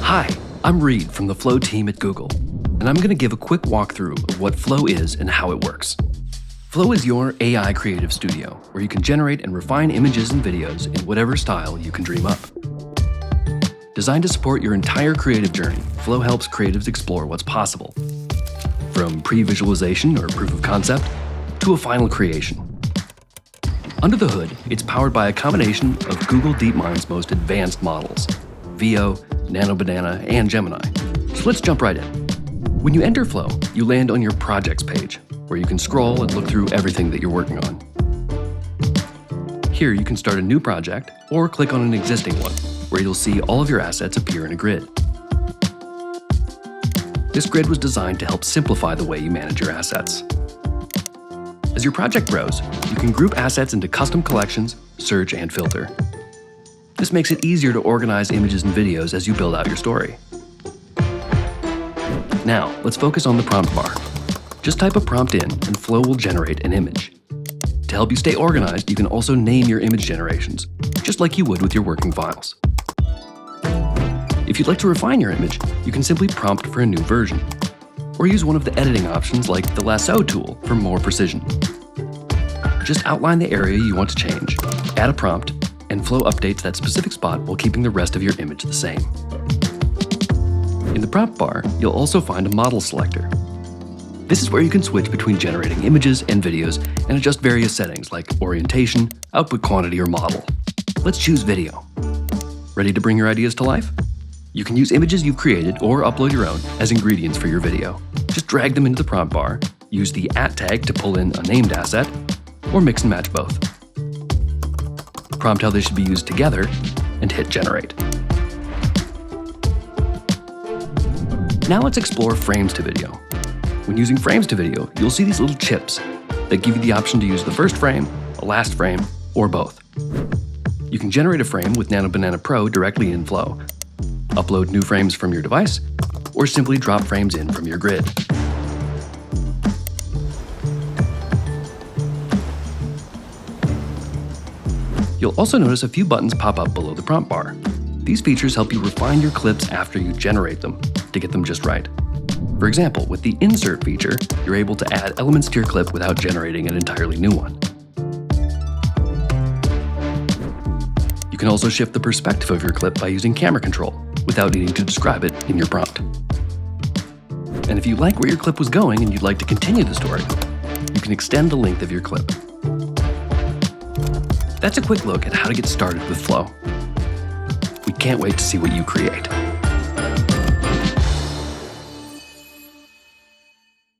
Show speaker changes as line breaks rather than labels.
Hi, I'm Reed from the Flow team at Google, and I'm going to give a quick walkthrough of what Flow is and how it works. Flow is your AI creative studio, where you can generate and refine images and videos in whatever style you can dream up. Designed to support your entire creative journey, Flow helps creatives explore what's possible, from pre-visualization or proof of concept to a final creation. Under the hood, it's powered by a combination of Google DeepMind's most advanced models, VO, Nano Banana, and Gemini. So let's jump right in. When you enter Flow, you land on your projects page, where you can scroll and look through everything that you're working on. Here you can start a new project or click on an existing one, where you'll see all of your assets appear in a grid. This grid was designed to help simplify the way you manage your assets. As your project grows, you can group assets into custom collections, search, and filter. This makes it easier to organize images and videos as you build out your story. Now, let's focus on the prompt bar. Just type a prompt in and Flow will generate an image. To help you stay organized, you can also name your image generations, just like you would with your working files. If you'd like to refine your image, you can simply prompt for a new version, or use one of the editing options like the lasso tool for more precision. Just outline the area you want to change, add a prompt, and Flow updates that specific spot while keeping the rest of your image the same. In the prompt bar, you'll also find a model selector. This is where you can switch between generating images and videos and adjust various settings like orientation, output quantity, or model. Let's choose video. Ready to bring your ideas to life? You can use images you've created or upload your own as ingredients for your video. Just drag them into the prompt bar, use the @ tag to pull in a named asset, or mix and match both. Prompt how they should be used together, and hit generate. Now let's explore frames to video. When using frames to video, you'll see these little chips that give you the option to use the first frame, a last frame, or both. You can generate a frame with Nano Banana Pro directly in Flow, upload new frames from your device, or simply drop frames in from your grid. You'll also notice a few buttons pop up below the prompt bar. These features help you refine your clips after you generate them to get them just right. For example, with the Insert feature, you're able to add elements to your clip without generating an entirely new one. You can also shift the perspective of your clip by using camera control without needing to describe it in your prompt. And if you like where your clip was going and you'd like to continue the story, you can extend the length of your clip. That's a quick look at how to get started with Flow. We can't wait to see what you create.